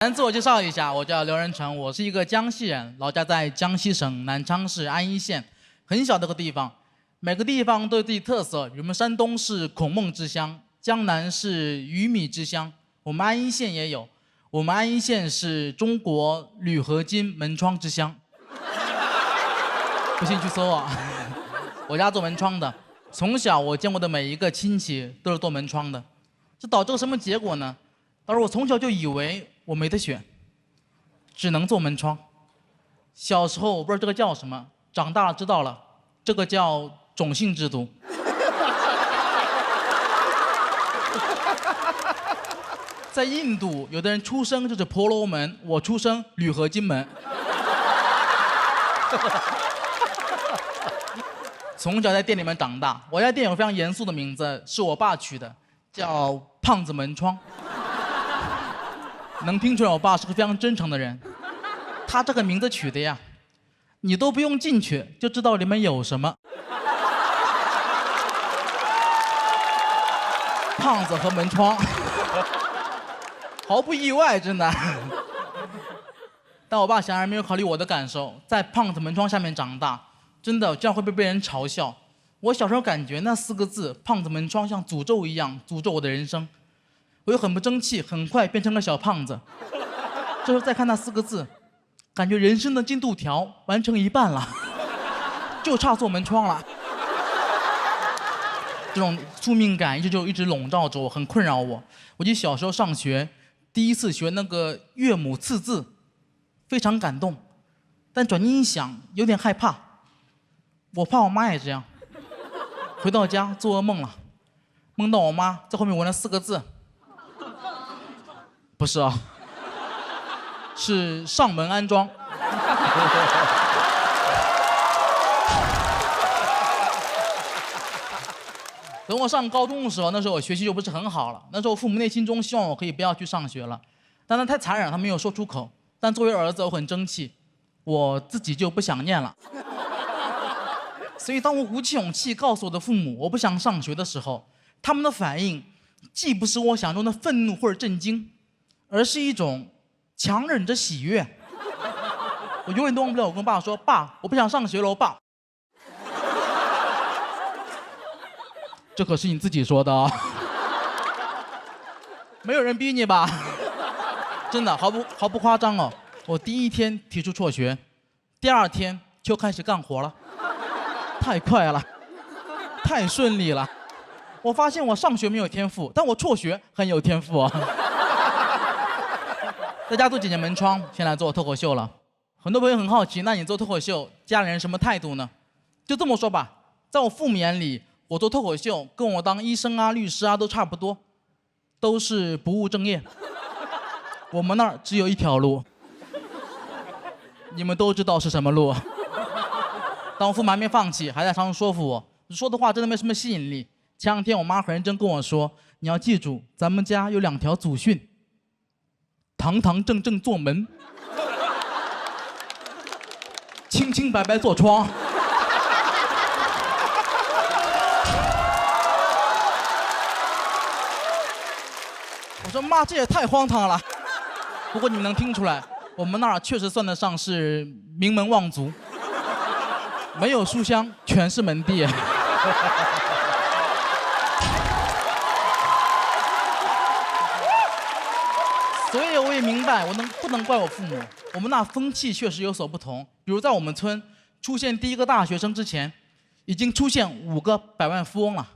先自我介绍一下，我叫刘仁成，我是一个江西人，老家在江西省南昌市安邑县，很小的个地方。每个地方都有自己特色，我们山东是孔孟之乡，江南是鱼米之乡，我们安邑县也有。我们安邑县是中国铝合金门窗之乡。不信去搜啊！我家做门窗的，从小我见过的每一个亲戚都是做门窗的，这导致了什么结果呢？导致我从小就以为我没得选，只能做门窗。小时候我不知道这个叫什么，长大了知道了，这个叫种姓制度。在印度，有的人出生就是婆罗门，我出生铝合金门。从小在店里面长大，我家店有个非常严肃的名字，是我爸取的，叫胖子门窗。能听出来我爸是个非常真诚的人。他这个名字取的呀，你都不用进去就知道里面有什么。胖子和门窗，毫不意外，真的。但我爸显然没有考虑我的感受，在胖子门窗下面长大，真的这样会被人嘲笑。我小时候感觉那4个字“胖子门窗”像诅咒一样诅咒我的人生。我又很不争气，很快变成了小胖子。这时候再看那4个字，感觉人生的进度条完成一半了，就差做门窗了。这种宿命感一直笼罩着我，很困扰我。我记得小时候上学，第一次学那个岳母刺字，非常感动，但转念一想，有点害怕。我怕我妈也这样。回到家做噩梦了，梦到我妈在后面纹了4个字。不是啊，是上门安装。等我上高中的时候，那时候我学习就不是很好了。那时候父母内心中希望我可以不要去上学了，但他太残忍，他没有说出口。但作为儿子，我很争气，我自己就不想念了。所以当我鼓起勇气告诉我的父母我不想上学的时候，他们的反应既不是我想中的愤怒或者震惊，而是一种强忍着喜悦。我永远都忘不了我跟我爸说：“爸，我不想上学了，我爸。”这可是你自己说的啊，没有人逼你吧？真的毫不夸张哦。我第1天提出辍学，第2天就开始干活了，太快了，太顺利了。我发现我上学没有天赋，但我辍学很有天赋啊。在家做几件门窗，先来做脱口秀了。很多朋友很好奇，那你做脱口秀，家里人什么态度呢？就这么说吧，在我父母眼里，我做脱口秀跟我当医生啊、律师啊都差不多，都是不务正业。我们那儿只有一条路，你们都知道是什么路。当我父母还没放弃，还在常常说服我，说的话真的没什么吸引力。前2天我妈很认真跟我说：“你要记住，咱们家有2条祖训。堂堂正正做门，清清白白做窗。”我说妈，这也太荒唐了。不过你们能听出来，我们那儿确实算得上是名门望族，没有书香，全是门第。所以我也明白，不能怪我父母。我们那风气确实有所不同。比如在我们村出现第1个大学生之前，已经出现5个百万富翁了。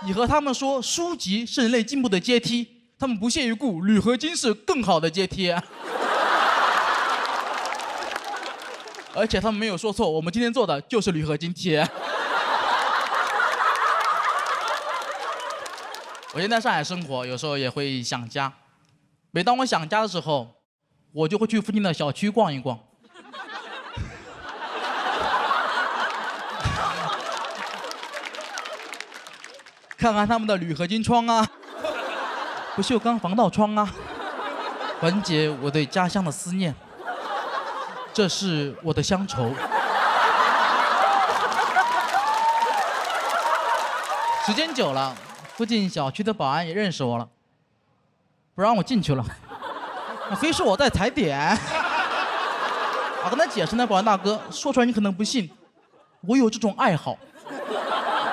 你和他们说书籍是人类进步的阶梯，他们不屑一顾，铝合金是更好的阶梯。而且他们没有说错，我们今天做的就是铝合金梯。我现在在上海生活，有时候也会想家。每当我想家的时候，我就会去附近的小区逛一逛。看看他们的铝合金窗啊，不锈钢防盗窗啊，缓解我对家乡的思念。这是我的乡愁。时间久了，附近小区的保安也认识我了，不让我进去了。非说我在踩点。我跟他解释呢，保安大哥，说出来你可能不信，我有这种爱好，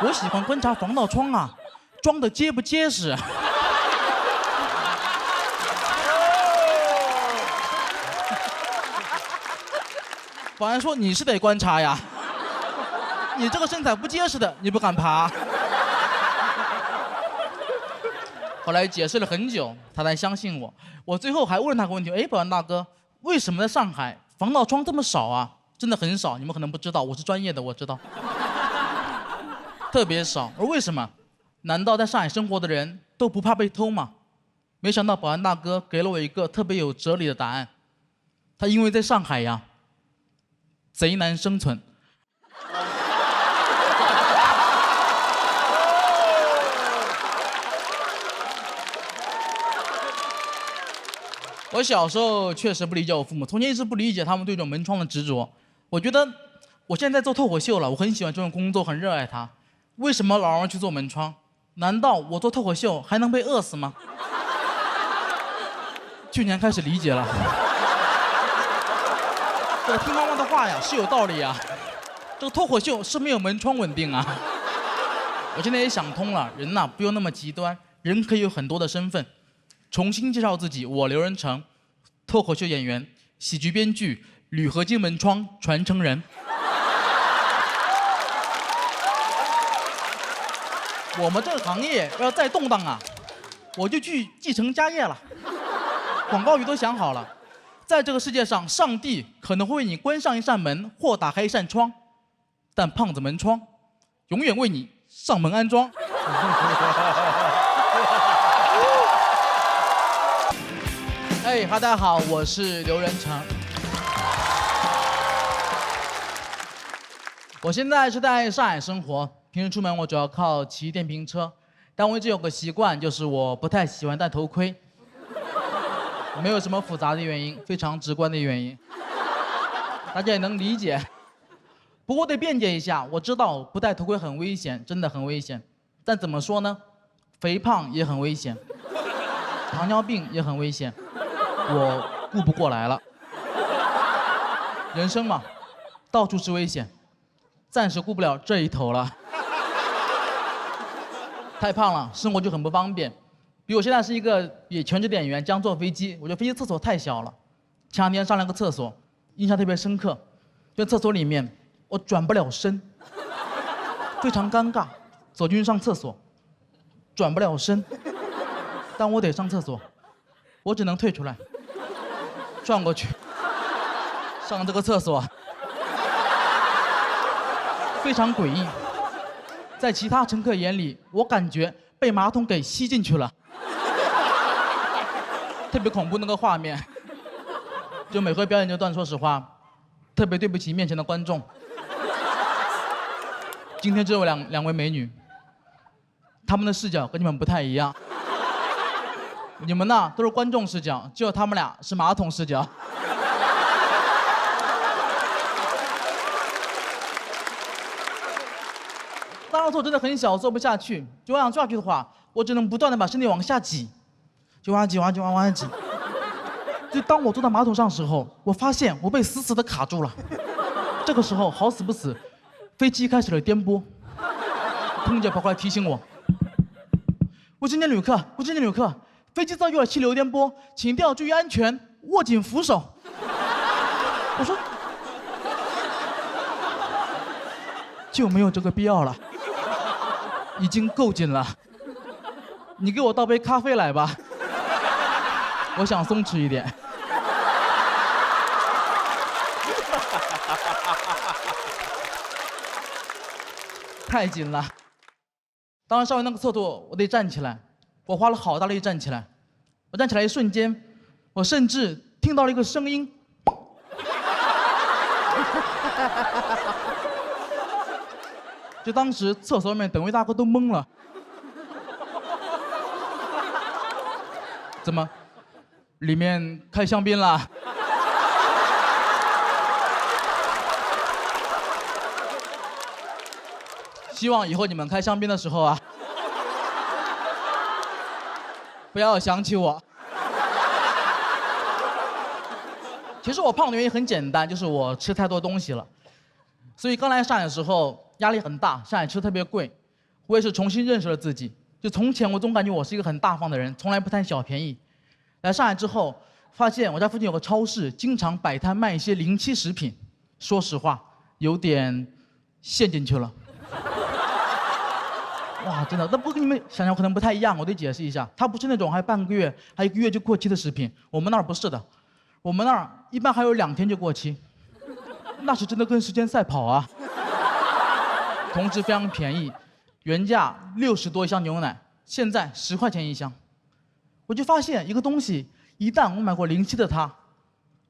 我喜欢观察防盗窗啊，装的结不结实。保安说你是得观察呀，你这个身材不结实的，你不敢爬。后来解释了很久，他才相信我。我最后还问他个问题：哎，保安大哥，为什么在上海防盗窗这么少啊？真的很少，你们可能不知道，我是专业的，我知道，特别少。而为什么？难道在上海生活的人都不怕被偷吗？没想到保安大哥给了我一个特别有哲理的答案。他因为在上海呀，贼难生存。我小时候确实不理解我父母，从前一直不理解他们对这种门窗的执着。我觉得我现在在做脱口秀了，我很喜欢这种工作，很热爱它。为什么老让人去做门窗？难道我做脱口秀还能被饿死吗？去年开始理解了。这个听妈妈的话呀，是有道理呀。这个脱口秀是没有门窗稳定啊。我现在也想通了，人呐不用那么极端，人可以有很多的身份。重新介绍自己，我刘仁成，脱口秀演员、喜剧编剧、铝合金门窗传承人。我们这个行业要再动荡啊，我就去继承家业了。广告语都想好了，在这个世界上，上帝可能会为你关上一扇门或打开一扇窗，但胖子门窗永远为你上门安装。哎，大家好，我是刘仁成。我现在是在上海生活，平时出门我主要靠骑电瓶车，但我一直有个习惯，就是我不太喜欢戴头盔。没有什么复杂的原因，非常直观的原因，大家也能理解。不过得辩解一下，我知道不戴头盔很危险，真的很危险。但怎么说呢？肥胖也很危险，糖尿病也很危险。我顾不过来了。人生嘛，到处是危险，暂时顾不了这一头了。太胖了，生活就很不方便。比如我现在是一个全职的演员，将坐飞机，我觉得飞机厕所太小了。前两天上了个厕所，印象特别深刻，就厕所里面我转不了身，非常尴尬。走进去上厕所，转不了身，但我得上厕所，我只能退出来。转过去，上这个厕所，非常诡异。在其他乘客眼里，我感觉被马桶给吸进去了，特别恐怖那个画面。就每回表演这段，说实话，特别对不起面前的观众。今天只有两位美女，她们的视角跟你们不太一样。你们呢都是观众视角，只有他们俩是马桶视角。当时我真的很小，坐不下去，就想坐下去的话，我只能不断的把身体往下挤，就往下挤。就当我坐到马桶上的时候，我发现我被死死的卡住了。这个时候好死不死，飞机开始了颠簸，空姐跑过来提醒我：卫生间旅客，飞机遭遇了气流颠簸，请一定要注意安全，握紧扶手。我说，就没有这个必要了，已经够紧了。你给我倒杯咖啡来吧，我想松弛一点。太紧了。当时上完那个厕所，我得站起来，我花了好大力站起来。我站起来一瞬间，我甚至听到了一个声音，就当时厕所里面等位大哥都懵了，怎么，里面开香槟了？希望以后你们开香槟的时候啊，不要想起我。其实我胖的原因很简单，就是我吃太多东西了。所以刚来上海的时候压力很大，上海吃特别贵。我也是重新认识了自己。就从前我总感觉我是一个很大方的人，从来不贪小便宜。来上海之后，发现我家附近有个超市，经常摆摊卖一些临期食品。说实话，有点陷进去了。哇，真的，那不跟你们想象可能不太一样，我得解释一下，它不是那种还半个月、还1个月就过期的食品，我们那儿不是的，我们那儿一般还有2天就过期，那是真的跟时间赛跑啊。同时非常便宜，原价60多一箱牛奶，现在10块钱一箱。我就发现一个东西，一旦我买过临期的它，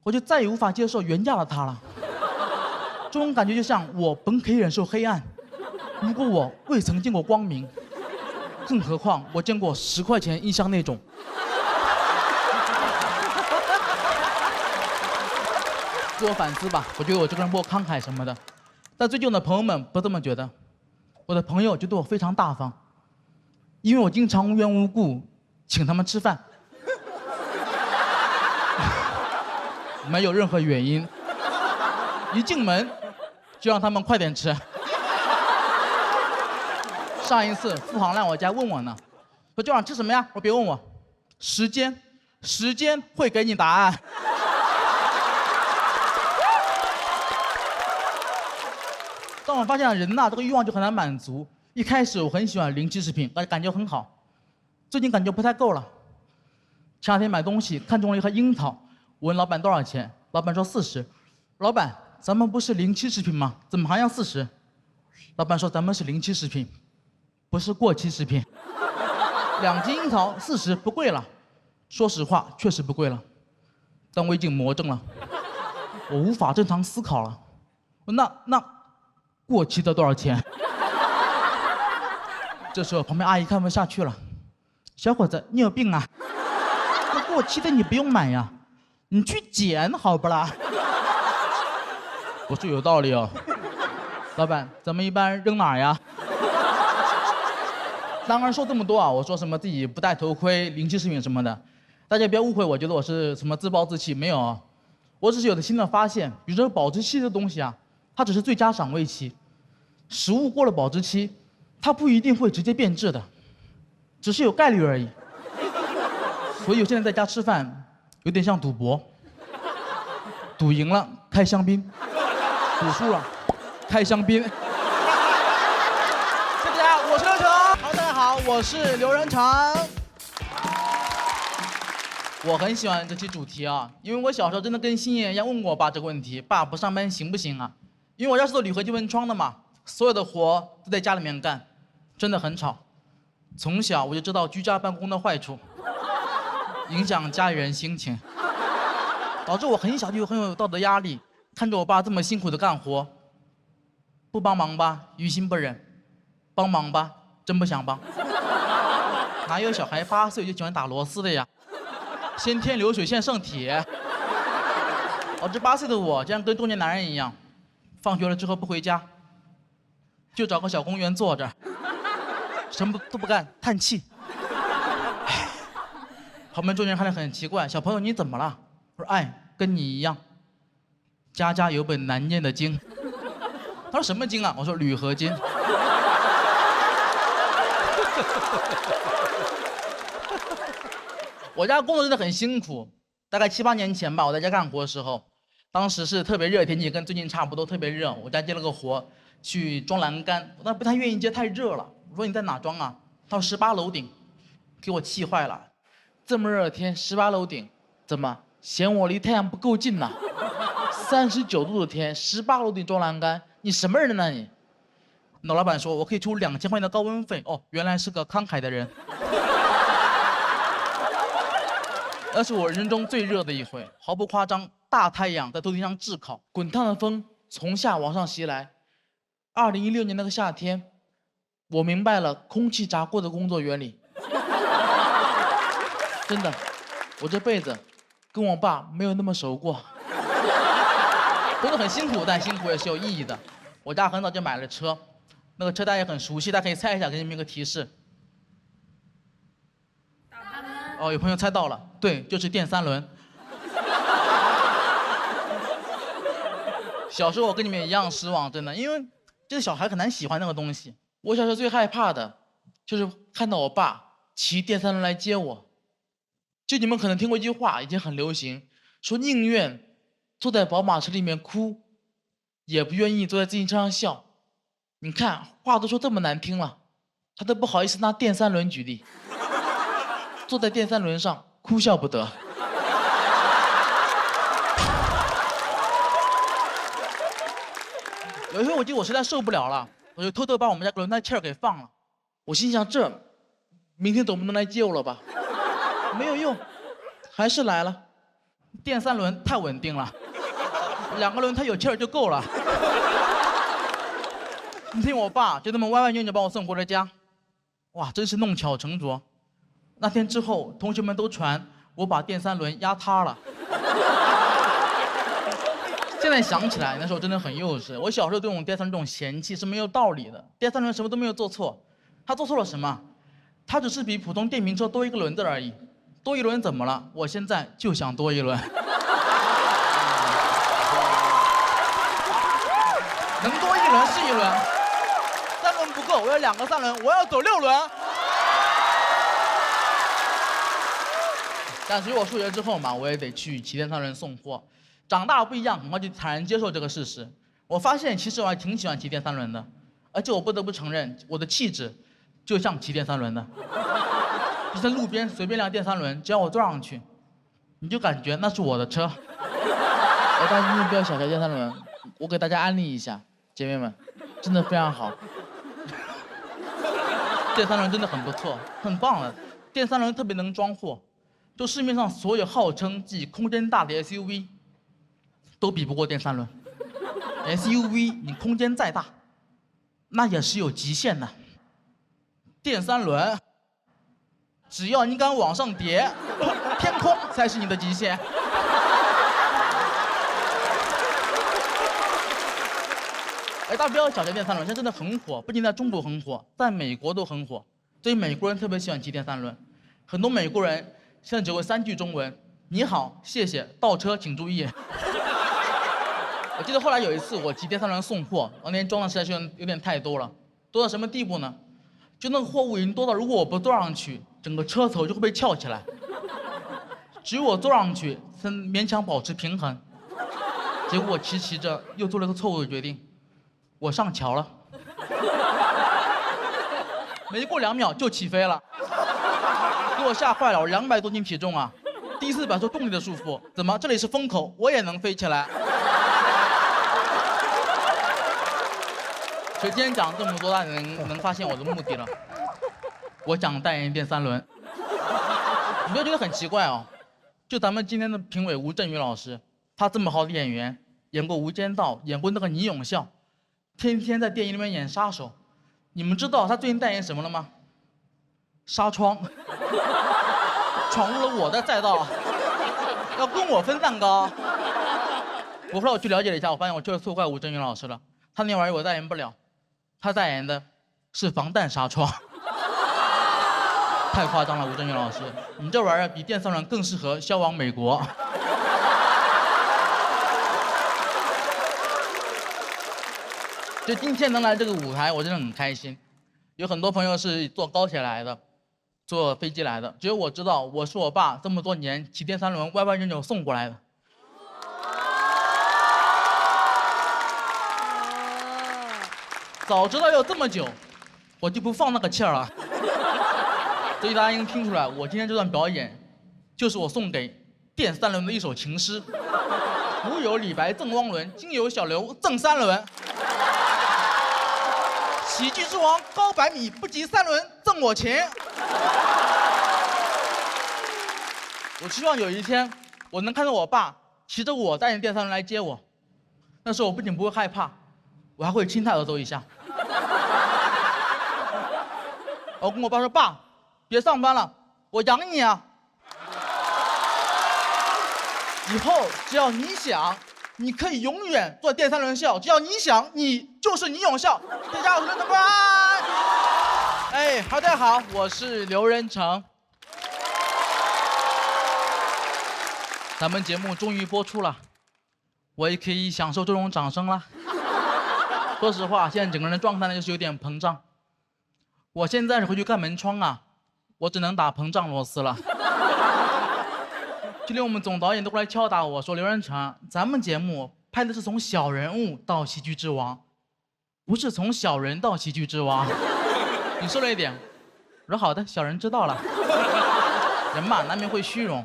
我就再也无法接受原价的它了。这种感觉就像我本可以忍受黑暗。如果我未曾见过光明，更何况我见过10块钱一箱那种。自我反思吧，我觉得我这个人不够慷慨什么的，但最近我的朋友们不这么觉得。我的朋友觉得我非常大方，因为我经常无缘无故请他们吃饭，没有任何原因，一进门就让他们快点吃。上一次付航来我家问我呢，说今晚吃什么呀？我说别问我，时间会给你答案。当我发现人呐，这个欲望就很难满足。一开始我很喜欢临期食品，感觉很好，最近感觉不太够了。前2天买东西看中了一盒樱桃，我问老板多少钱，老板说40。老板，咱们不是临期食品吗？怎么还要40？老板说咱们是临期食品。不是过期食品，2斤樱桃40不贵了。说实话，确实不贵了，但我已经魔怔了，我无法正常思考了。那过期的多少钱？这时候旁边阿姨看不下去了，小伙子，你有病啊？那过期的你不用买呀，你去捡好不啦？我说有道理哦，老板，咱们一般扔哪儿呀？当然说这么多啊，我说什么自己不戴头盔、临期食品什么的，大家不要误会，我觉得我是什么自暴自弃，没有啊，我只是有了新的发现。比如说保质期的东西啊，它只是最佳赏味期，食物过了保质期，它不一定会直接变质的，只是有概率而已。所以我现在在家吃饭，有点像赌博，赌赢了开香槟，赌输了开香槟。我是刘成，好，大家好，我是刘仁成。我很喜欢这期主题啊，因为我小时候真的跟星爷一样问过我爸这个问题：爸，不上班行不行啊？因为我家是做铝合金门窗的嘛，所有的活都在家里面干，真的很吵。从小我就知道居家办公的坏处，影响家里人心情，导致我很小就很有道德压力，看着我爸这么辛苦的干活，不帮忙吧，于心不忍。帮忙吧，真不想帮。哪有小孩8岁就喜欢打螺丝的呀？先天流水线剩铁。这8岁的我竟然跟中年男人一样，放学了之后不回家，就找个小公园坐着，什么都不干，叹气。旁边中年人看着很奇怪，小朋友你怎么了？我说跟你一样，家家有本难念的经。他说什么经啊？我说铝合金。我家工作真的很辛苦，大概7、8年前吧，我在家干活的时候，当时是特别热的天气，跟最近差不多，特别热。我家接了个活，去装栏杆，我当时不太愿意接，太热了。我说你在哪装啊？他说18楼顶，给我气坏了。这么热的天，18楼顶，怎么嫌我离太阳不够近呐？39度的天，18楼顶装栏杆，你什么人呢你？那老板说我可以出2000块钱的高温费。原来是个慷慨的人。那是我人生中最热的一回，毫不夸张，大太阳在头顶上炙烤，滚烫的风从下往上袭来。2016年那个夏天，我明白了空气炸锅的工作原理。真的，我这辈子跟我爸没有那么熟过。工作很辛苦，但辛苦也是有意义的。我家很早就买了车，那个车大家也很熟悉，大家可以猜一下，给你们一个提示。有朋友猜到了，对，就是电3轮。小时候我跟你们也一样失望，真的，因为这个小孩很难喜欢那个东西。我小时候最害怕的，就是看到我爸骑电三轮来接我。就你们可能听过一句话，已经很流行，说宁愿坐在宝马车里面哭，也不愿意坐在自行车上笑。你看话都说这么难听了，他都不好意思拿电三轮举例。坐在电三轮上哭笑不得。有一回我记得我实在受不了了，我就偷偷把我们家轮胎气儿给放了。我心想这明天总不能来接我了吧？没有用，还是来了。电三轮太稳定了，2个轮胎有气儿就够了。你听我爸就这么歪歪扭扭把我送回了家，哇，真是弄巧成拙。那天之后，同学们都传我把电三轮压塌了。现在想起来，那时候真的很幼稚。我小时候对我们电三轮这种嫌弃是没有道理的。电三轮什么都没有做错，他做错了什么？他只是比普通电瓶车多一个轮子而已。多一轮怎么了？我现在就想多一轮。能多一轮是一轮，3轮不够，我要2个3轮，我要走6轮。但是我数学之后嘛，我也得去骑电三轮送货。长大不一样，很快就坦然接受这个事实。我发现其实我还挺喜欢骑电三轮的，而且我不得不承认，我的气质就像骑电三轮的。你在路边随便辆电三轮，只要我坐上去，你就感觉那是我的车。大家不要小瞧电三轮，我给大家安利一下，姐妹们，真的非常好。电三轮真的很不错，很棒的。电三轮特别能装货，就市面上所有号称自己空间大的 SUV。都比不过电三轮。SUV 你空间再大，那也是有极限的。电三轮，只要你敢往上叠，天空才是你的极限。大家不要小瞧电三轮，现在真的很火，不仅在中国很火，在美国都很火。所以美国人特别喜欢骑电三轮，很多美国人现在只会3句中文：你好，谢谢，倒车请注意。我记得后来有一次我骑电三轮送货，那天装的实在是有点太多了，多到什么地步呢？就那个货物已经多到，如果我不坐上去，整个车头就会被翘起来。只有我坐上去才勉强保持平衡。结果我骑着又做了个错误的决定，我上桥了，没过2秒就起飞了，给我吓坏了。我200多斤体重啊，第一次摆脱动力的束缚，怎么这里是风口，我也能飞起来？所以今天讲这么多，大家能发现我的目的了。我想代言电三轮，你不要觉得很奇怪哦。就咱们今天的评委吴镇宇老师，他这么好的演员，演过《无间道》，演过那个倪永孝，天天在电影里面演杀手。你们知道他最近代言什么了吗？纱窗，闯入了我的赛道，要跟我分蛋糕。后来我去了解了一下，我发现我确实错怪吴镇宇老师了。他那玩意儿我代言不了，他代言的是防弹纱窗。太夸张了，吴镇宇老师，你这玩意儿比电三轮更适合销往美国。就今天能来这个舞台，我真的很开心。有很多朋友是坐高铁来的，坐飞机来的，只有我知道，我是我爸这么多年骑电三轮歪歪扭扭送过来的。早知道要这么久，我就不放那个气儿了。所以大家应该听出来，我今天这段表演，就是我送给电三轮的一首情诗。古有李白赠汪伦，今有小刘赠三轮。喜剧之王高100米，不及三轮赠我情。我希望有一天，我能看到我爸骑着我带着电三轮来接我，那时候我不仅不会害怕，我还会亲他额头一下。我跟我爸说：“爸，别上班了，我养你啊！以后只要你想，你可以永远做电三轮笑，只要你想，你就是倪永孝。”大家好，拜拜。大家好，我是刘仁成。咱们节目终于播出了，我也可以享受这种掌声了。说实话，现在整个人的状态呢就是有点膨胀。我现在是回去干门窗啊，我只能打膨胀螺丝了。就连我们总导演都过来敲打我说：“刘仁成，咱们节目拍的是从小人物到喜剧之王，不是从小人到喜剧之王。”你说了一点，我说好的，小人知道了。人嘛，难免会虚荣。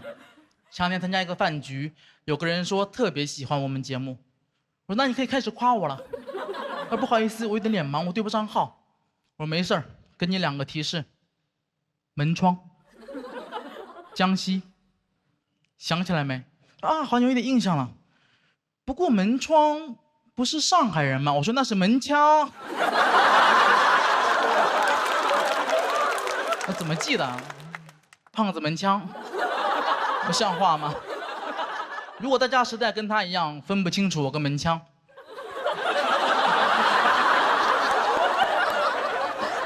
前两天参加一个饭局，有个人说特别喜欢我们节目，我说那你可以开始夸我了。不好意思，我有点脸盲，我对不上号。我说没事儿，给你2个提示：门窗、江西，想起来没？啊，好像有点印象了。不过门窗不是上海人吗？我说那是门腔。我怎么记得？胖子门腔，不像话吗？如果在家时代跟他一样分不清楚我跟门腔，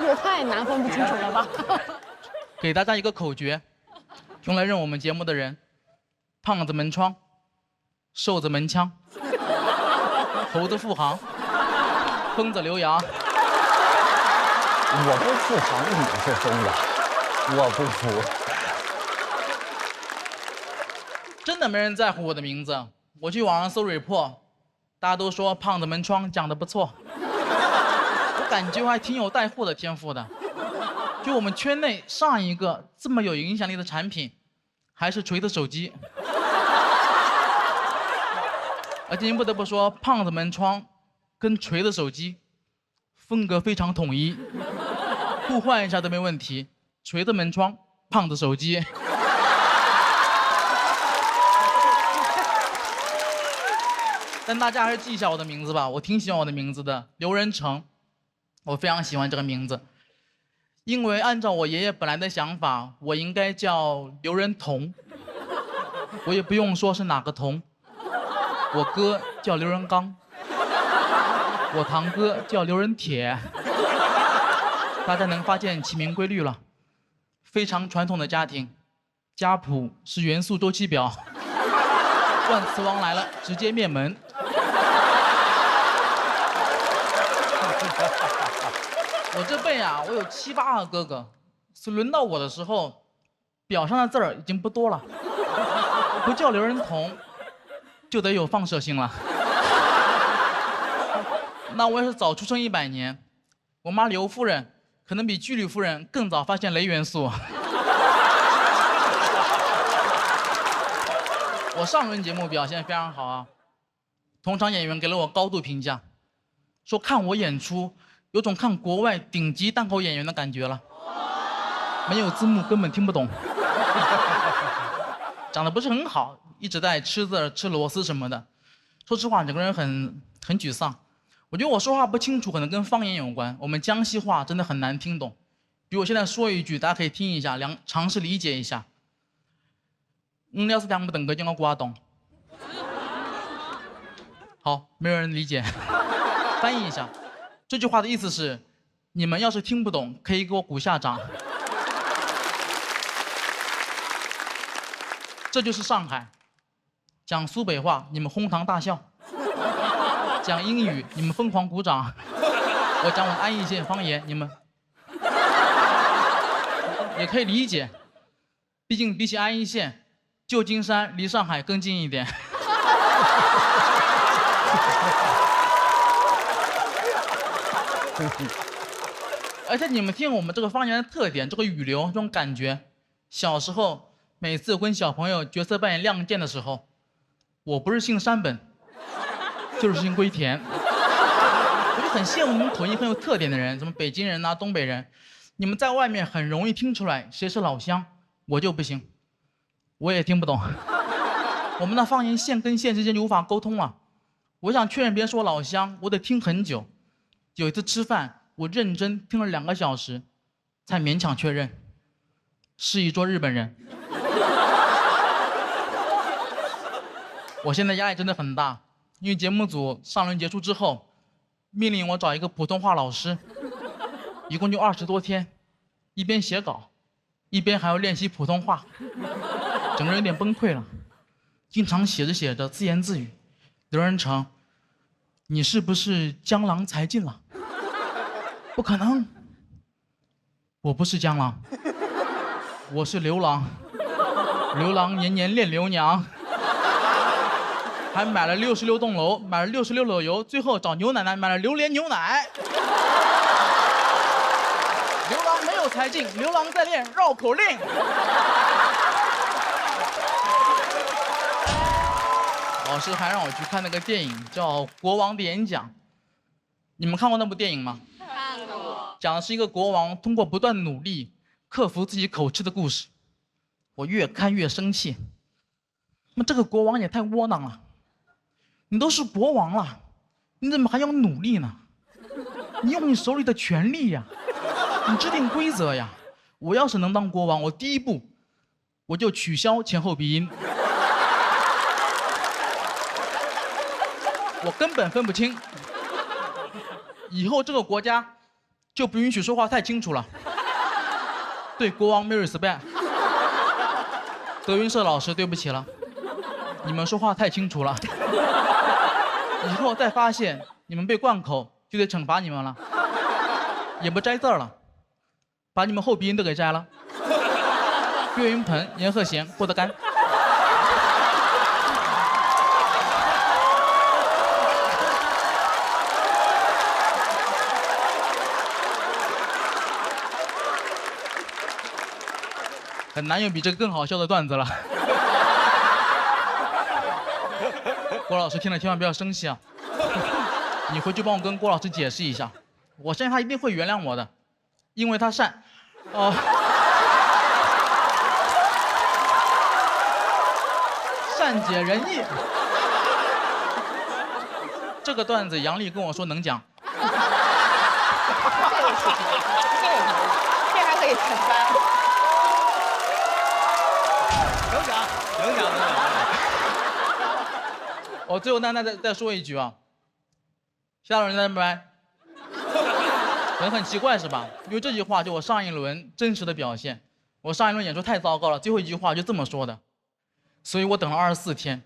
也太难分不清楚了吧？给大家一个口诀，用来认我们节目的人：胖子门窗，瘦子门腔，猴子复航，疯子刘洋。我不复航，你是疯子，我不服。真的没人在乎我的名字，我去网上搜 report， 大家都说胖子门窗讲得不错，我感觉我还挺有带货的天赋的。就我们圈内上一个这么有影响力的产品，还是锤子手机。而且您不得不说，胖子门窗跟锤子手机风格非常统一，互换一下都没问题。锤子门窗，胖子手机。但大家还是记一下我的名字吧，我挺喜欢我的名字的，刘仁成，我非常喜欢这个名字，因为按照我爷爷本来的想法，我应该叫刘仁同，我也不用说是哪个同，我哥叫刘仁刚，我堂哥叫刘仁铁，大家能发现起名规律了，非常传统的家庭，家谱是元素周期表，万磁王来了直接灭门。我这辈啊，我有7、8个哥哥，是轮到我的时候，表上的字儿已经不多了，不叫刘仁同，就得有放射性了。那我也是早出生100年，我妈刘夫人可能比居里夫人更早发现镭元素。我上轮节目表现非常好啊，同场演员给了我高度评价，说看我演出有种看国外顶级单口演员的感觉了，没有字幕根本听不懂，长得不是很好，一直在吃字吃螺丝什么的，说实话整个人很沮丧。我觉得我说话不清楚可能跟方言有关，我们江西话真的很难听懂，比如我现在说一句大家可以听一下，尝试理解一下。要是两不等个叫我瓜懂。好，没有人理解。翻译一下，这句话的意思是：你们要是听不懂，可以给我鼓下掌。这就是上海，讲苏北话你们哄堂大笑，讲英语你们疯狂鼓掌，我讲我安义县方言你们也可以理解，毕竟比起安义县，旧金山离上海更近一点。而且你们听我们这个方言的特点，这个语流，这种感觉，小时候每次跟小朋友角色扮演亮剑的时候，我不是姓山本，就是姓龟田。我就很羡慕你们口音很有特点的人，什么北京人啊、东北人，你们在外面很容易听出来谁是老乡，我就不行，我也听不懂。我们的方言县跟县之间就无法沟通了。我想确认别人是我老乡，我得听很久。有一次吃饭，我认真听了2个小时，才勉强确认是一桌日本人。我现在压力真的很大，因为节目组上轮结束之后，命令我找一个普通话老师，一共就20多天，一边写稿，一边还要练习普通话，整个人有点崩溃了。经常写着写着自言自语，刘仁成，你是不是江郎才尽了？不可能，我不是江郎，我是刘郎。刘郎年年恋刘娘，还买了66栋楼，买了66篓油，最后找牛奶奶买了榴莲牛奶。刘郎没有才尽，刘郎在练绕口令。老师还让我去看那个电影，叫《国王的演讲》。你们看过那部电影吗？看过。讲的是一个国王通过不断努力克服自己口吃的故事。我越看越生气。那么这个国王也太窝囊了，你都是国王了，你怎么还要努力呢？你用你手里的权力呀，你制定规则呀。我要是能当国王，我第一步我就取消前后鼻音。我根本分不清，以后这个国家就不允许说话太清楚了。对国王没有 respect。德云社老师，对不起了，你们说话太清楚了。以后再发现你们被灌口，就得惩罚你们了。也不摘字了，把你们后鼻音都给摘了。岳云鹏、阎鹤贤、郭德纲。很难有比这个更好笑的段子了。郭老师听了千万不要生气啊！你回去帮我跟郭老师解释一下，我相信他一定会原谅我的，因为他善。善解人意。这个段子杨丽跟我说能讲。这还可以承担。能讲。我最后再说一句啊，其他人在拜拜。人很奇怪是吧？因为这句话就我上一轮真实的表现。我上一轮演出太糟糕了，最后一句话就这么说的，所以我等了24天，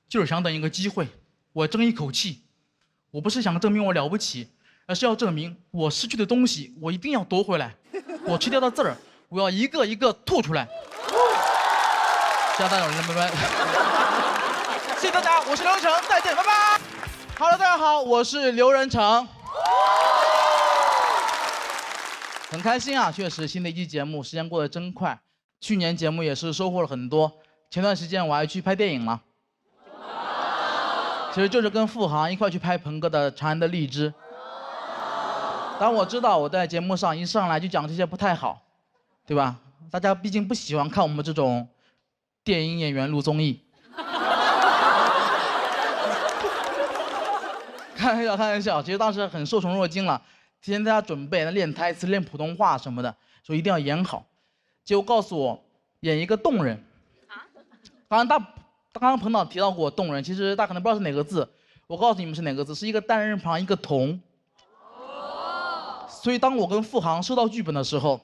就是想等一个机会，我争一口气。我不是想证明我了不起，而是要证明我失去的东西，我一定要夺回来。我吃掉的字儿，我要一个一个吐出来。其他大友人拜拜。谢谢大家，我是刘仁成，再见，拜拜。好了，大家好，我是刘仁成。很开心啊，确实新的一期节目，时间过得真快。去年节目也是收获了很多。前段时间我还去拍电影了，其实就是跟付航一块去拍鹏哥的《长安的荔枝》。当然我知道我在节目上一上来就讲这些不太好，对吧？大家毕竟不喜欢看我们这种电影演员录综艺。开玩笑，其实当时很受宠若惊了，提前在家准备练台词、练普通话什么的，说一定要演好。结果告诉我演一个动人。刚刚彭导提到过动人，其实大家可能不知道是哪个字，我告诉你们是哪个字，是一个单人旁一个同。所以当我跟付航收到剧本的时候，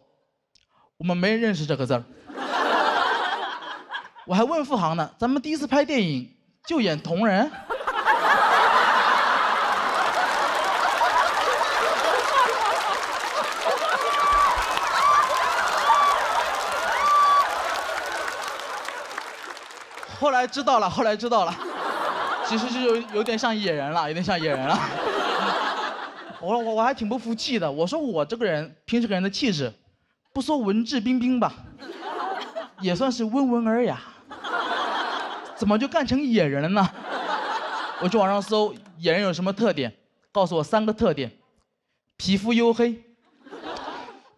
我们没人认识这个字儿。我还问付航呢，咱们第一次拍电影就演同人？后来知道了，其实就有点像野人了，我还挺不服气的，我说我这个人平时给人的气质，不说文质彬彬吧，也算是温文尔雅，怎么就干成野人了呢？我去网上搜野人有什么特点，告诉我3个特点：皮肤黝黑，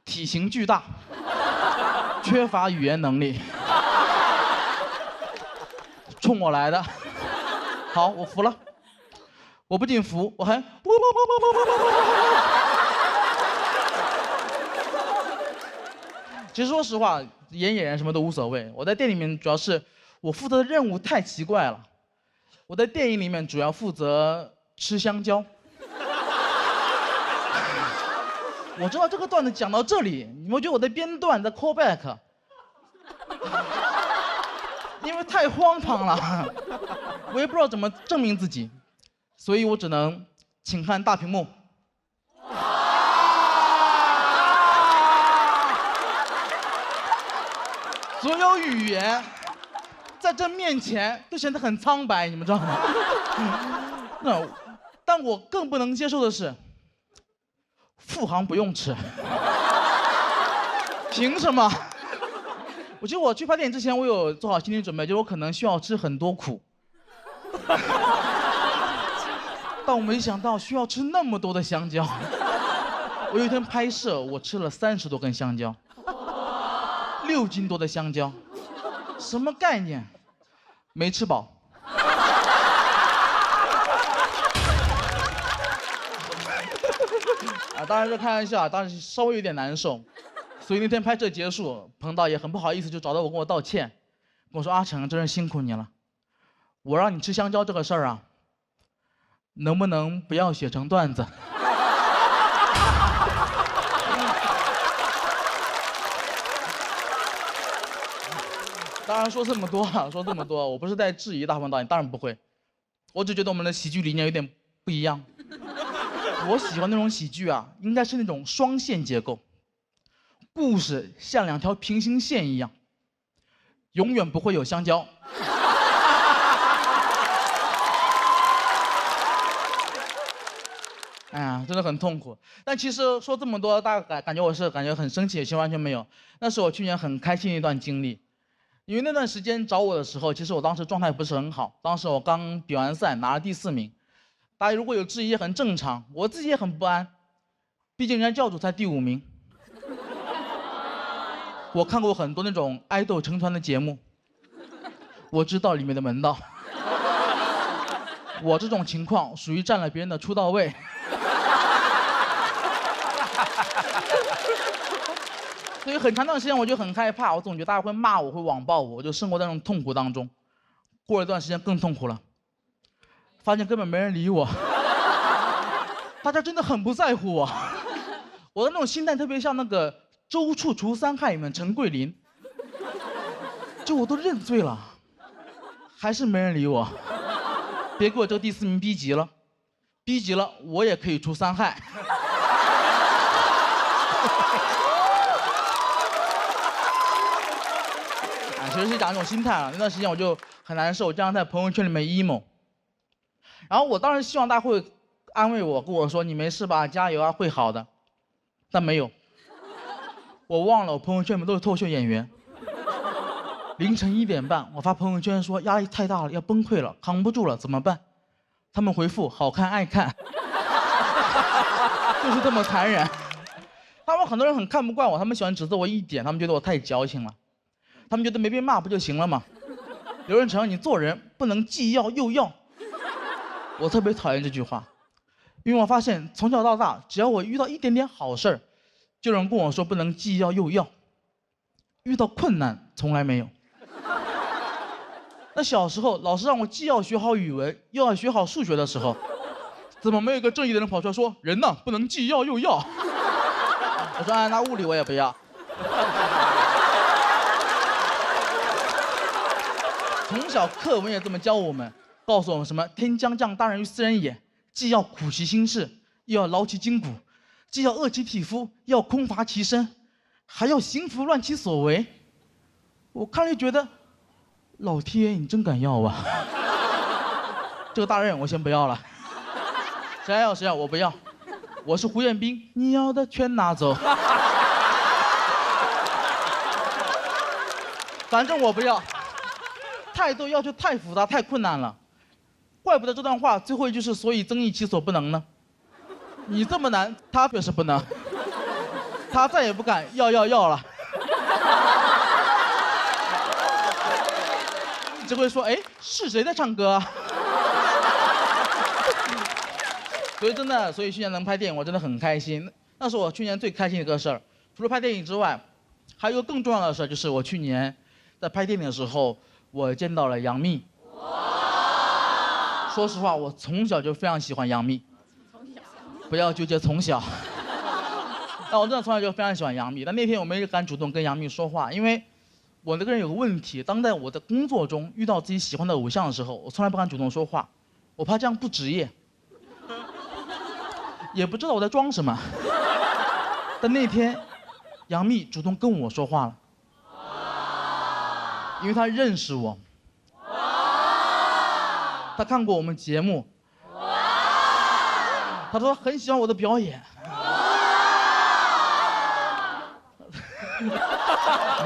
体型巨大，缺乏语言能力。冲我来的，好，我服了。我不仅服，我还其实说实话，演野人什么都无所谓。我在店里面主要是我负责的任务太奇怪了。我在电影里面主要负责吃香蕉。我知道这个段子讲到这里，你们觉得我在编段，在 call back。因为太荒唐了，我也不知道怎么证明自己，所以我只能请看大屏幕。所有语言在这面前都显得很苍白，你们知道吗？但我更不能接受的是，副行不用吃，凭什么？我觉得我去拍电影之前，我有做好心理准备，就是我可能需要吃很多苦，但我没想到需要吃那么多的香蕉。我有一天拍摄，我吃了30多根香蕉，6斤多的香蕉，什么概念？没吃饱。当然是开玩笑，当时稍微有点难受。所以那天拍摄结束，彭导也很不好意思，就找到我跟我道歉，跟我说：“阿成，真是辛苦你了。我让你吃香蕉这个事儿啊，能不能不要写成段子？”当然说这么多，我不是在质疑大鹏导演，当然不会，我只觉得我们的喜剧理念有点不一样。我喜欢那种喜剧啊，应该是那种双线结构。故事像2条平行线一样，永远不会有香蕉。哎呀，真的很痛苦。但其实说这么多，大家感觉我是很生气，其实完全没有。那是我去年很开心的一段经历，因为那段时间找我的时候，其实我当时状态不是很好。当时我刚比完赛，拿了第4名。大家如果有质疑也很正常，我自己也很不安，毕竟人家教主才第5名。我看过很多那种爱豆成团的节目，我知道里面的门道。我这种情况属于占了别人的出道位。所以很长段时间我就很害怕，我总觉得大家会骂我，会网暴我，我就生活在那种痛苦当中。过了一段时间更痛苦了，发现根本没人理我，大家真的很不在乎我。我的那种心态特别像那个周处除三害里面陈桂林，就我都认罪了，还是没人理我。别给我这个第4名逼急了，逼急了我也可以除3害。其实是讲一种心态啊。那段时间我就很难受，经常在朋友圈里面 emo。然后我当时希望大家会安慰我，跟我说：“你没事吧，加油啊，会好的。”但没有。我忘了我朋友圈里面都是脱口秀演员。凌晨1点半，我发朋友圈说压力太大了，要崩溃了，扛不住了，怎么办？他们回复：好看爱看。就是这么残忍。他们很多人很看不惯我，他们喜欢指责我一点，他们觉得我太矫情了。他们觉得没被骂不就行了吗？刘润成，你做人不能既要又要。我特别讨厌这句话，因为我发现从小到大，只要我遇到一点点好事儿，就有人跟我说不能既要又要。遇到困难从来没有。那小时候老师让我既要学好语文，又要学好数学的时候，怎么没有一个正义的人跑出来说人呢不能既要又要？我说那物理我也不要。从小课文也这么教我们，告诉我们什么天将降大任于斯人也，既要苦其心志，又要劳其筋骨，既要饿其体肤，又要空乏其身，还要行拂乱其所为。我看了就觉得，老天你真敢要啊！这个大任我先不要了，谁要谁要，我不要。我是胡彦斌，你要的全拿走。反正我不要。态度要求太复杂太困难了，怪不得这段话最后一句是所以增益其所不能呢。你这么难，他表示不能，他再也不敢要了。只会说哎是谁在唱歌啊？所以真的，所以去年能拍电影我真的很开心，那是我去年最开心的一个事儿。除了拍电影之外，还有一个更重要的事儿，就是我去年在拍电影的时候。我见到了杨幂。说实话，我从小就非常喜欢杨幂。不要纠结从小。但我真的从小就非常喜欢杨幂。但那天我没敢主动跟杨幂说话，因为我这个人有个问题，当在我的工作中遇到自己喜欢的偶像的时候，我从来不敢主动说话，我怕这样不职业，也不知道我在装什么。但那天，杨幂主动跟我说话了，因为她认识我，她看过我们节目，她说很喜欢我的表演。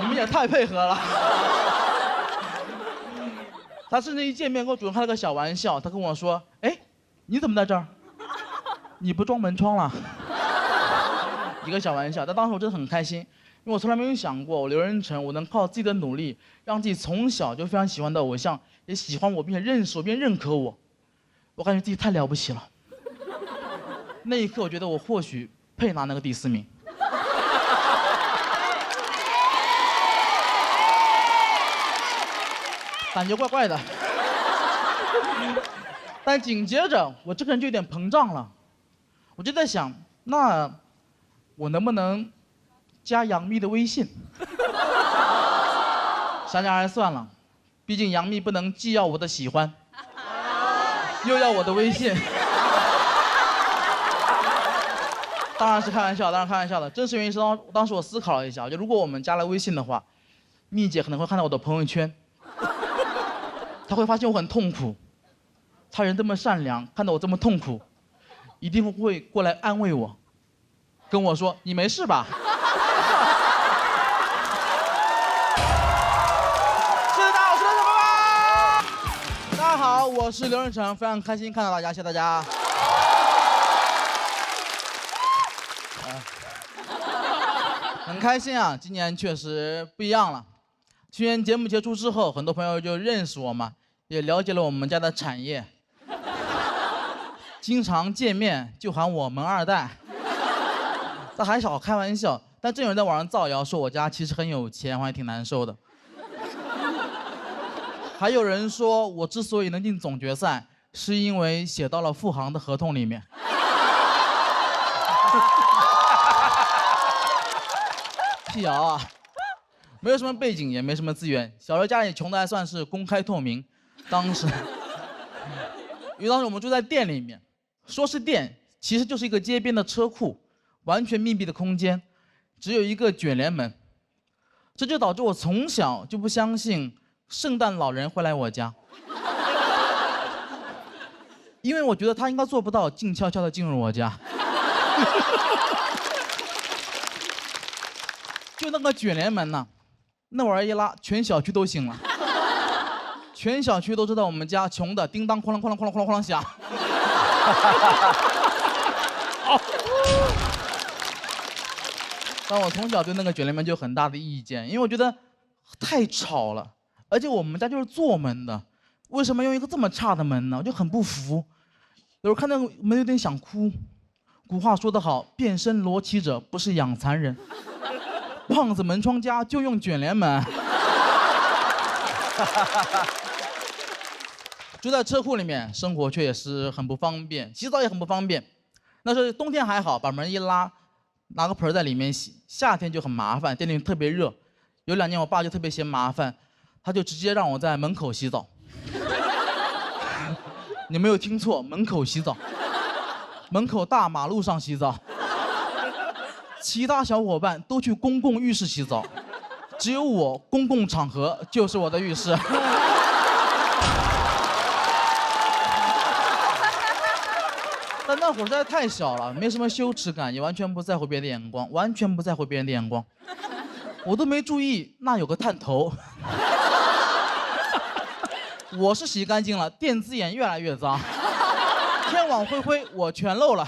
你们也太配合了。他甚至一见面跟我主动开了个小玩笑，他跟我说：“哎，你怎么在这儿？你不装门窗了？”一个小玩笑，但当时我真的很开心，因为我从来没有想过，我刘仁成，我能靠自己的努力，让自己从小就非常喜欢的偶像也喜欢我，并且认识我，并认可我，我感觉自己太了不起了。那一刻，我觉得我或许配拿那个第4名。感觉怪怪的，但紧接着我这个人就有点膨胀了，我就在想，那我能不能加杨幂的微信？想想还是算了，毕竟杨幂不能既要我的喜欢，又要我的微信。当然是开玩笑，当然开玩笑的。真实原因是当时我思考了一下，就如果我们加了微信的话，幂姐可能会看到我的朋友圈。他会发现我很痛苦，他人这么善良，看到我这么痛苦，一定会过来安慰我，跟我说：“你没事吧？”谢谢大家，我是刘晨，拜拜。大家好，我是刘仁成，非常开心看到大家，谢谢大家。很开心啊，今年确实不一样了。去年节目结束之后，很多朋友就认识我嘛，也了解了我们家的产业，经常见面就喊我门2代，但还少开玩笑。但真有人在网上造谣说我家其实很有钱，我还挺难受的。还有人说我之所以能进总决赛，是因为写到了付航的合同里面。辟谣啊！没有什么背景，也没什么资源，小时候家里穷的还算是公开透明。当时，因为当时我们住在店里面，说是店，其实就是一个街边的车库，完全密闭的空间，只有一个卷帘门。这就导致我从小就不相信圣诞老人会来我家，因为我觉得他应该做不到静悄悄地进入我家。就那个卷帘门呢，那玩意儿一拉，全小区都醒了，全小区都知道我们家穷的叮当哐啷哐啷哐啷哐啷哐啷响。但我从小对那个卷帘门就有很大的意见，因为我觉得太吵了，而且我们家就是做门的，为什么用一个这么差的门呢？我就很不服。有时候看那个门有点想哭。古话说得好，变身罗绮者不是养蚕人。胖子门窗家就用卷帘门。住在车库里面，生活却也是很不方便，洗澡也很不方便。那时候冬天还好，把门一拉，拿个盆在里面洗；夏天就很麻烦，店里特别热。有2年我爸就特别嫌麻烦，他就直接让我在门口洗澡。你没有听错，门口洗澡，门口大马路上洗澡。其他小伙伴都去公共浴室洗澡，只有我公共场合就是我的浴室。但那会儿实在太小了，没什么羞耻感，也完全不在乎别人的眼光，完全不在乎别人的眼光。我都没注意那有个探头。我是洗干净了，电子眼越来越脏，天网恢恢，我全漏了。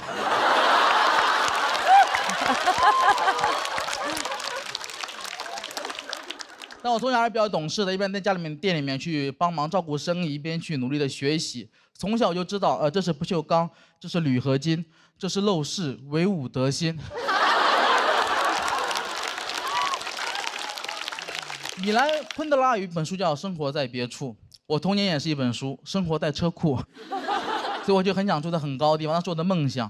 但我从小还是比较懂事的，一边在家里面店里面去帮忙照顾生意，一边去努力的学习。从小我就知道，这是不锈钢，这是铝合金，这是陋室，惟吾德馨。米兰昆德拉有一本书叫《生活在别处》，我童年也是一本书《生活在车库》，所以我就很想住在很高的地方，那是我的梦想。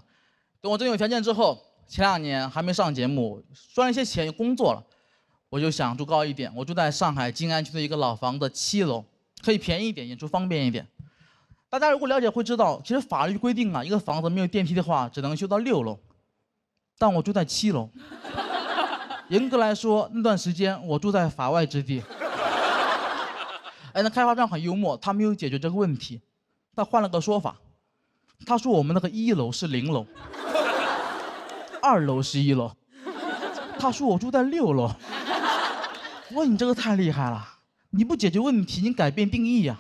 等我真有条件之后，前2年还没上节目，赚了一些钱，工作了，我就想住高一点。我住在上海静安区的一个老房的7楼，可以便宜一点，演出方便一点。大家如果了解会知道，其实法律规定啊，一个房子没有电梯的话，只能修到6楼。但我住在7楼，严格来说，那段时间我住在法外之地。哎，那开发商很幽默，他没有解决这个问题，他换了个说法，他说我们那个1楼是0楼，2楼是1楼，他说我住在6楼。我说你这个太厉害了，你不解决问题，你改变定义呀。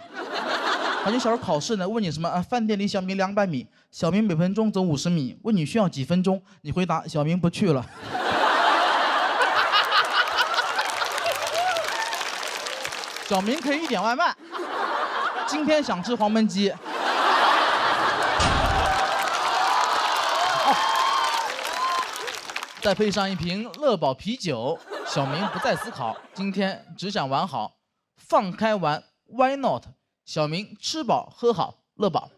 感觉小时候考试呢，问你什么饭店离小明200米，小明每分钟走50米，问你需要几分钟，你回答小明不去了。小明可以点外卖，今天想吃黄焖鸡。再配上一瓶乐宝啤酒，小明不再思考，今天只想玩好，放开玩 ，Why not？ 小明吃饱喝好，乐宝。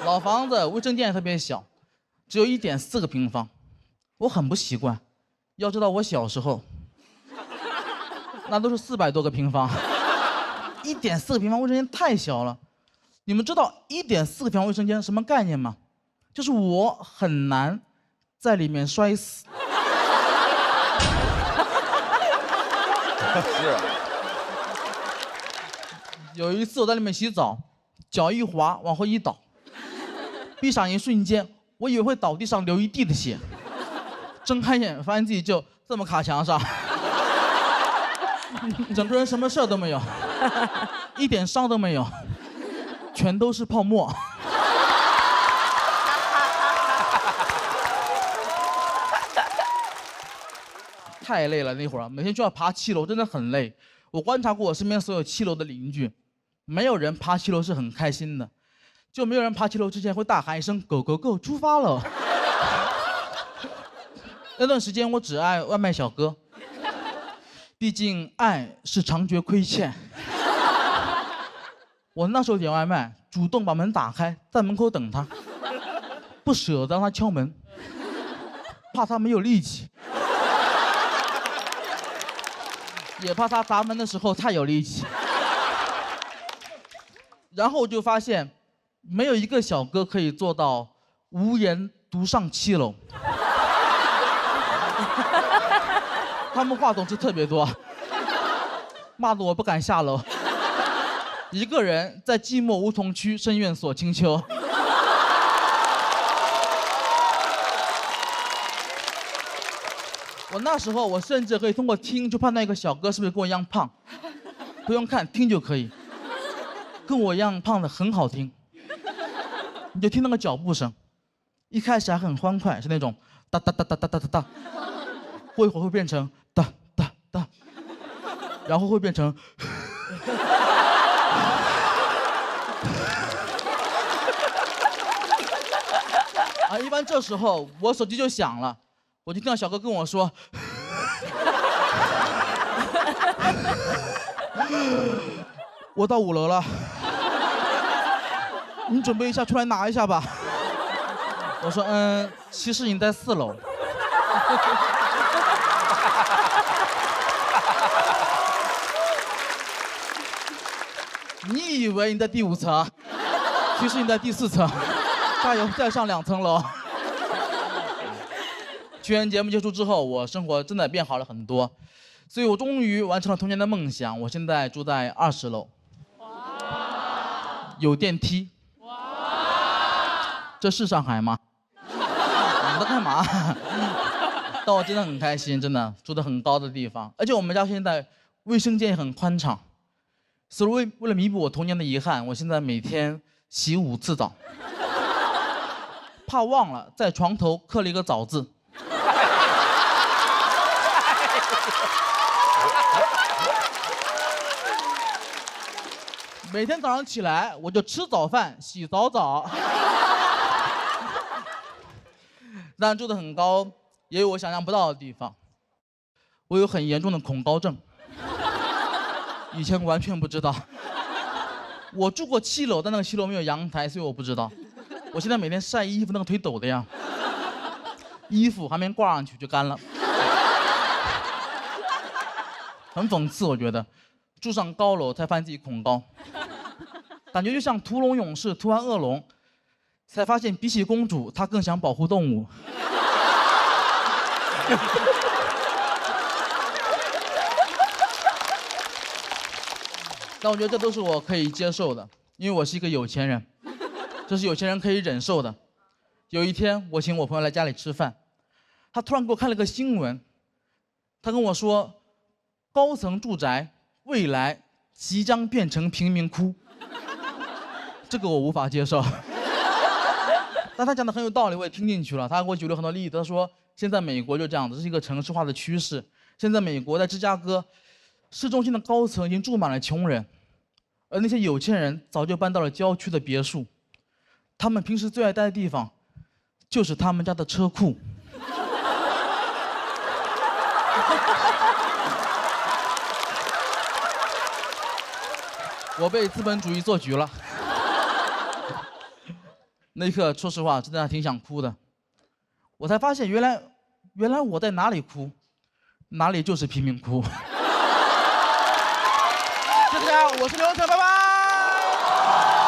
老房子卫生间也特别小，只有1.4个平方，我很不习惯。要知道我小时候，那都是400多个平方，1.4个平方卫生间太小了。你们知道1.4个平方卫生间什么概念吗？就是我很难在里面摔死。是。有一次我在里面洗澡，脚一滑往后一倒，闭上一瞬间，我以为会倒地上流一地的血，睁开眼发现自己就这么卡墙上，整个人什么事儿都没有，一点伤都没有，全都是泡沫。太累了，那会儿每天就要爬7楼，真的很累。我观察过我身边所有7楼的邻居，没有人爬7楼是很开心的，就没有人爬7楼之前会大喊一声“Go Go Go， 出发了”。那段时间我只爱外卖小哥，毕竟爱是常觉亏欠。我那时候点外卖，主动把门打开，在门口等他，不舍得让他敲门，怕他没有力气。也怕他砸门的时候太有力气，然后我就发现，没有一个小哥可以做到无言独上7楼。他们话总是特别多，骂得我不敢下楼，一个人在寂寞梧桐区深院锁清秋。我那时候，我甚至可以通过听就判断一个小哥是不是跟我一样胖，不用看，听就可以。跟我一样胖的很好听，你就听那个脚步声，一开始还很欢快，是那种哒哒哒哒哒哒哒哒，过一会儿会变成哒哒哒，然后会变成啊，一般这时候我手机就响了。我就听到小哥跟我说：“我到5楼了，你准备一下出来拿一下吧。”我说：“其实你在4楼。”你以为你在第5层，其实你在第4层，加油，再上2层楼。去年节目结束之后，我生活真的变好了很多，所以我终于完成了童年的梦想。我现在住在20楼，有电梯。这是上海吗？你们在干嘛？但我真的很开心，真的住得很高的地方，而且我们家现在卫生间也很宽敞，所以为了弥补我童年的遗憾，我现在每天洗5次澡，怕忘了在床头刻了一个早字。每天早上起来，我就吃早饭，洗早澡。但住得很高，也有我想象不到的地方。我有很严重的恐高症，以前完全不知道。我住过7楼，但那个7楼没有阳台，所以我不知道。我现在每天晒衣服，那个腿抖的呀，衣服还没挂上去就干了。很讽刺，我觉得，住上高楼才发现自己恐高，感觉就像屠龙勇士屠完恶龙，才发现比起公主，他更想保护动物。但我觉得这都是我可以接受的，因为我是一个有钱人，这是有钱人可以忍受的。有一天，我请我朋友来家里吃饭，他突然给我看了个新闻，他跟我说，高层住宅未来即将变成贫民窟，这个我无法接受。但他讲的很有道理，我也听进去了。他给我举了很多例子，他说现在美国就这样子，这是一个城市化的趋势。现在美国在芝加哥市中心的高层已经住满了穷人，而那些有钱人早就搬到了郊区的别墅。他们平时最爱待的地方，就是他们家的车库。我被资本主义做局了。那一刻，说实话，真的还挺想哭的。我才发现，原来我在哪里哭，哪里就是贫民窟。谢谢大家，我是刘成，拜拜。